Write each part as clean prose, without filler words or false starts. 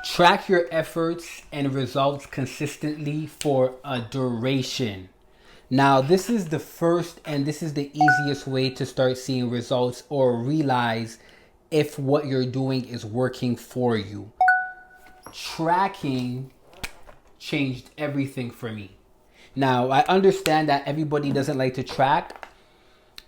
Track your efforts and results consistently for a duration. Now, this is the first and this is the easiest way to start seeing results or realize if what you're doing is working for you. Tracking changed everything for me. Now, I understand that everybody doesn't like to track.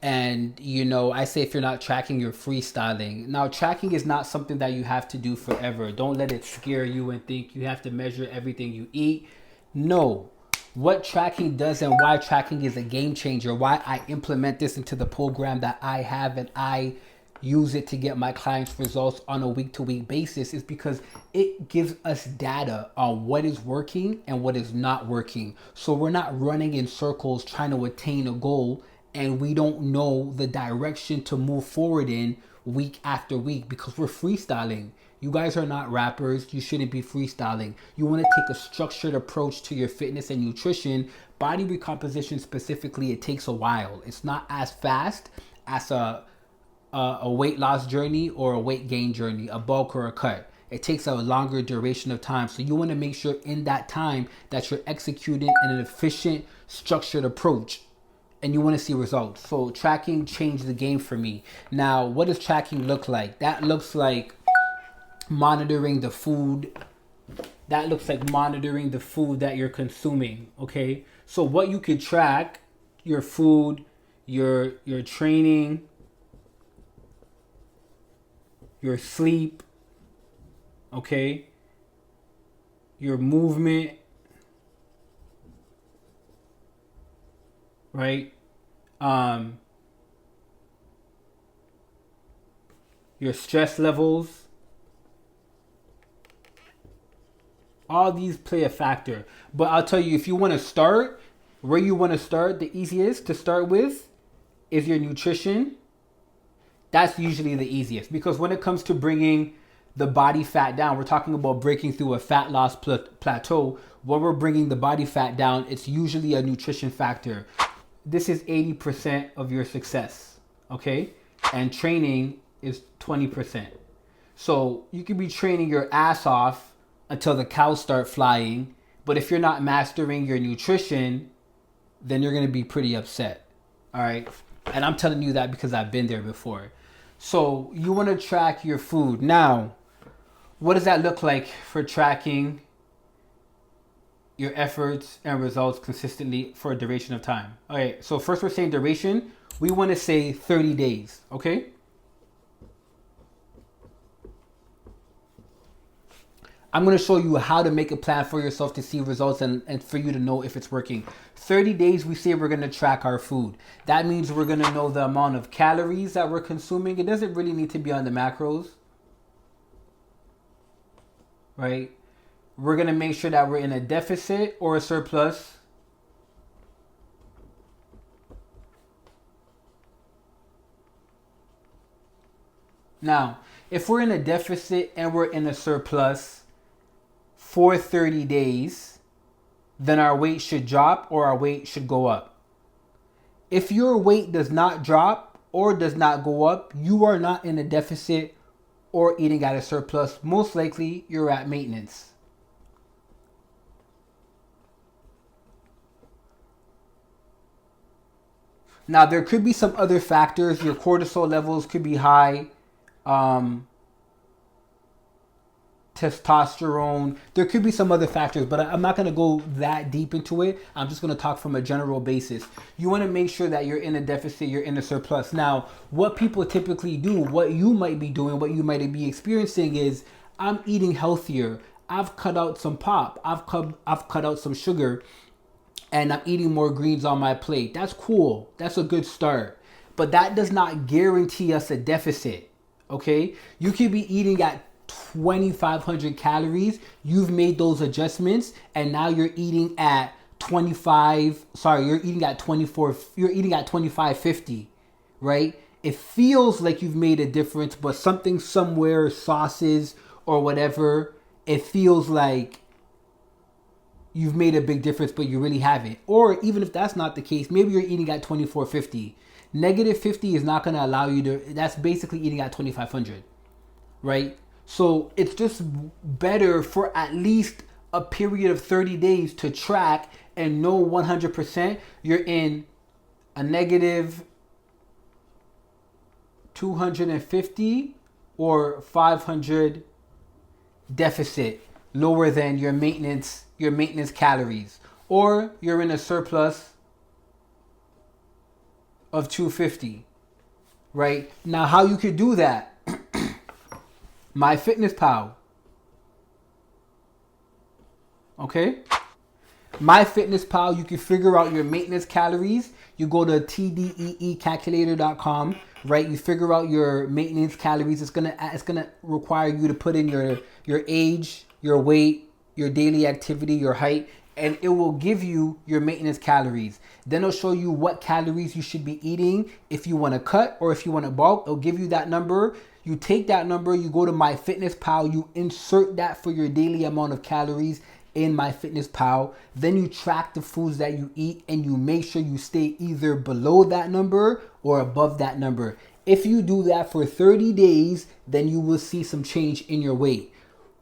And, I say if you're not tracking, you're freestyling. Now, tracking is not something that you have to do forever. Don't let it scare you and think you have to measure everything you eat. No. What tracking does and why tracking is a game changer, why I implement this into the program that I have and I use it to get my clients results on a week-to-week basis, is because it gives us data on what is working and what is not working. So we're not running in circles trying to attain a goal and we don't know the direction to move forward in week after week because we're freestyling. You guys are not rappers. You shouldn't be freestyling. You want to take a structured approach to your fitness and nutrition. Body recomposition specifically, it takes a while. It's not as fast as a weight loss journey or a weight gain journey, a bulk or a cut. It takes a longer duration of time. So you want to make sure in that time that you're executing in an efficient, structured approach. And you want to see results. So tracking changed the game for me. Now, what does tracking look like? That looks like monitoring the food. That looks like monitoring the food that you're consuming. Okay. So what you could track: your food, your training, your sleep. Okay. Your movement. Right? Your stress levels. All these play a factor. But I'll tell you, if you want to start, where you want to start, the easiest to start with is your nutrition. That's usually the easiest because when it comes to bringing the body fat down, we're talking about breaking through a fat loss plateau. When we're bringing the body fat down, it's usually a nutrition factor. This is 80% of your success, okay? And training is 20%. So you could be training your ass off until the cows start flying, but if you're not mastering your nutrition, then you're going to be pretty upset, all right? And I'm telling you that because I've been there before. So you want to track your food. Now, what does that look like for tracking your efforts and results consistently for a duration of time? Okay, so first we're saying duration. We want to say 30 days, okay? I'm going to show you how to make a plan for yourself to see results and for you to know if it's working. 30 days, we say we're going to track our food. That means we're going to know the amount of calories that we're consuming. It doesn't really need to be on the macros, right? We're going to make sure that we're in a deficit or a surplus. Now, if we're in a deficit and we're in a surplus for 30 days, then our weight should drop or our weight should go up. If your weight does not drop or does not go up, you are not in a deficit or eating at a surplus. Most likely, you're at maintenance. Now, there could be some other factors. Your cortisol levels could be high. Testosterone. There could be some other factors, but I'm not going to go that deep into it. I'm just going to talk from a general basis. You want to make sure that you're in a deficit, you're in a surplus. Now, what people typically do, what you might be doing, what you might be experiencing is, I'm eating healthier. I've cut out some pop. I've cut out some sugar. And I'm eating more greens on my plate. That's cool. That's a good start. But that does not guarantee us a deficit, okay? You could be eating at 2,500 calories. You've made those adjustments, and now you're eating at 2550, right? It feels like you've made a difference, but something somewhere, sauces or whatever, it feels like you've made a big difference, but you really haven't. Or even if that's not the case, maybe you're eating at 2450. Negative 50 is not going to allow you to, that's basically eating at 2500, right? So it's just better for at least a period of 30 days to track and know 100% you're in a negative 250 or 500 deficit, lower than your maintenance calories, or you're in a surplus of 250. Right now, how you could do that? MyFitnessPal. Okay, MyFitnessPal, you can figure out your maintenance calories. You go to tdeecalculator.com, right? You figure out your maintenance calories. It's gonna require you to put in your age, your weight, your daily activity, your height, and it will give you your maintenance calories. Then it'll show you what calories you should be eating if you want to cut or if you want to bulk. It'll give you that number. You take that number, you go to MyFitnessPal, you insert that for your daily amount of calories in MyFitnessPal. Then you track the foods that you eat and you make sure you stay either below that number or above that number. If you do that for 30 days, then you will see some change in your weight.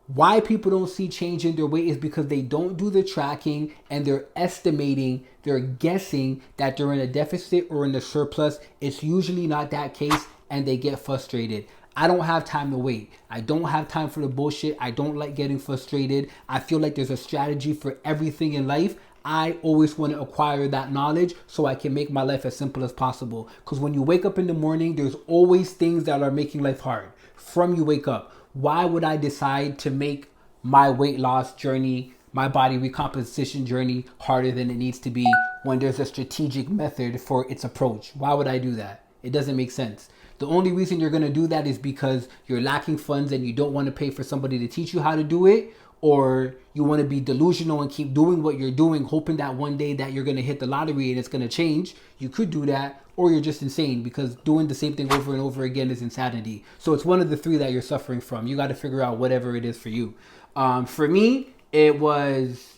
Why people don't see change in their weight is because they don't do the tracking and they're estimating, they're guessing that they're in a deficit or in a surplus. It's usually not that case and they get frustrated. I don't have time to wait. I don't have time for the bullshit. I don't like getting frustrated. I feel like there's a strategy for everything in life. I always want to acquire that knowledge so I can make my life as simple as possible. Because when you wake up in the morning, there's always things that are making life hard from you wake up. Why would I decide to make my weight loss journey, my body recomposition journey harder than it needs to be when there's a strategic method for its approach? Why would I do that? It doesn't make sense. The only reason you're going to do that is because you're lacking funds and you don't want to pay for somebody to teach you how to do it, or you want to be delusional and keep doing what you're doing, hoping that one day that you're going to hit the lottery and it's going to change. You could do that, or you're just insane, because doing the same thing over and over again is insanity. So it's one of the three that you're suffering from. You got to figure out whatever it is for you. For me, it was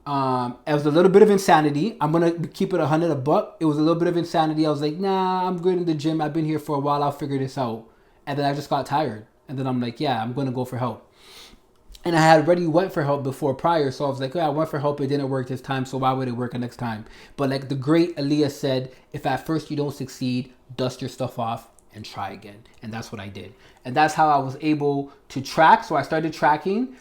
a little bit of insanity. I'm gonna keep it $100 a buck. It was a little bit of insanity. I was like, nah, I'm good in the gym. I've been here for a while. I'll figure this out. And then I just got tired. And then I'm like, yeah, I'm gonna go for help. And I had already went for help before prior, so I was like, yeah, I went for help. It didn't work this time, so why would it work next time? But like the great Aaliyah said, if at first you don't succeed, dust your stuff off and try again. And that's what I did. And that's how I was able to track. So I started tracking.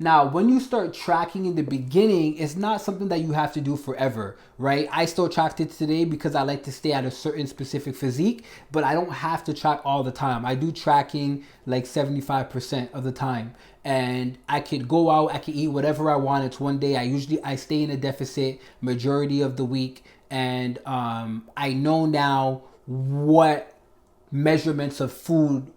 Now, when you start tracking in the beginning, it's not something that you have to do forever, right? I still tracked it today because I like to stay at a certain specific physique, but I don't have to track all the time. I do tracking like 75% of the time. And I could go out, I could eat whatever I want. It's one day. I stay in a deficit majority of the week. And I know now what measurements of food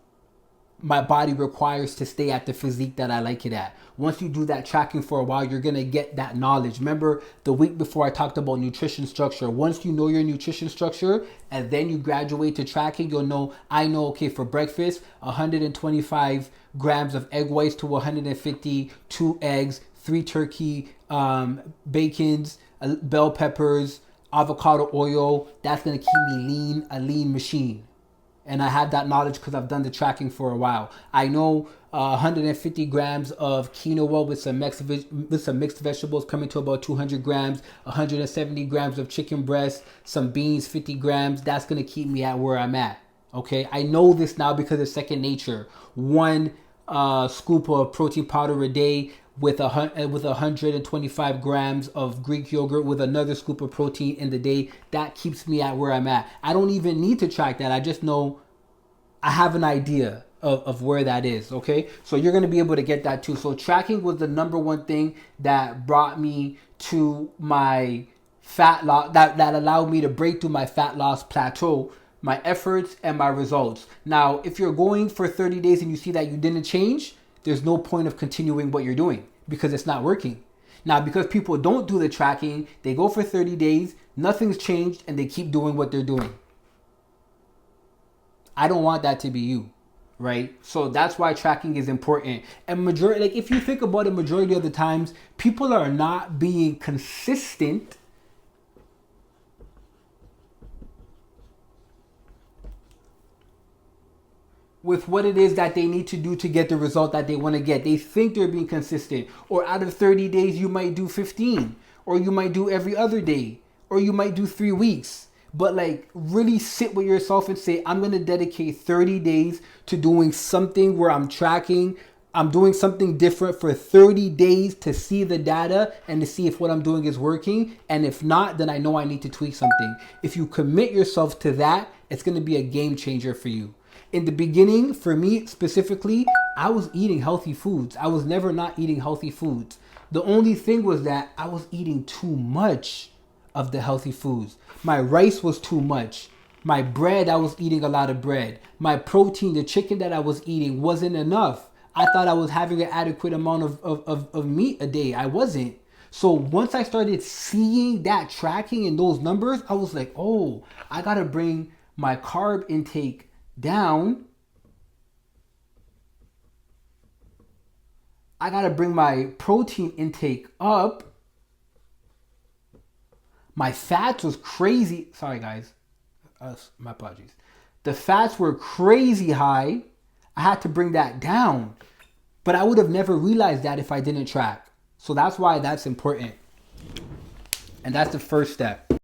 my body requires to stay at the physique that I like it at. Once you do that tracking for a while, you're going to get that knowledge. Remember the week before I talked about nutrition structure. Once you know your nutrition structure and then you graduate to tracking, you'll know, okay, for breakfast, 125 grams of egg whites to 150, 2 eggs, 3 turkey bacons, bell peppers, avocado oil. That's going to keep me lean, a lean machine. And I have that knowledge because I've done the tracking for a while. I know 150 grams of quinoa with some mixed vegetables coming to about 200 grams, 170 grams of chicken breast, some beans, 50 grams. That's going to keep me at where I'm at. Okay, I know this now because it's second nature. 1 scoop of protein powder a day with 125 grams of Greek yogurt with another scoop of protein in the day. That keeps me at where I'm at. I don't even need to track that. I just know I have an idea of where that is. Okay, so you're going to be able to get that too. So tracking was the number one thing that brought me to my fat loss, that allowed me to break through my fat loss plateau, my efforts and my results. Now, if you're going for 30 days and you see that you didn't change, there's no point of continuing what you're doing because it's not working. Now, because people don't do the tracking, they go for 30 days, nothing's changed, and they keep doing what they're doing. I don't want that to be you, right? So that's why tracking is important. And if you think about it, majority of the times, people are not being consistent with what it is that they need to do to get the result that they want to get. They think they're being consistent. Or out of 30 days, you might do 15. Or you might do every other day. Or you might do 3 weeks. But like really sit with yourself and say, I'm going to dedicate 30 days to doing something where I'm tracking. I'm doing something different for 30 days to see the data and to see if what I'm doing is working. And if not, then I know I need to tweak something. If you commit yourself to that, it's going to be a game changer for you. In the beginning, for me specifically, I was eating healthy foods. I was never not eating healthy foods. The only thing was that I was eating too much of the healthy foods. My rice was too much. My bread, I was eating a lot of bread. My protein, the chicken that I was eating wasn't enough. I thought I was having an adequate amount of meat a day. I wasn't. So once I started seeing that tracking and those numbers, I was like, oh, I got to bring my carb intake down. I got to bring my protein intake up. My fats was crazy. Sorry, guys. My apologies. The fats were crazy high. I had to bring that down. But I would have never realized that if I didn't track. So that's why that's important. And that's the first step.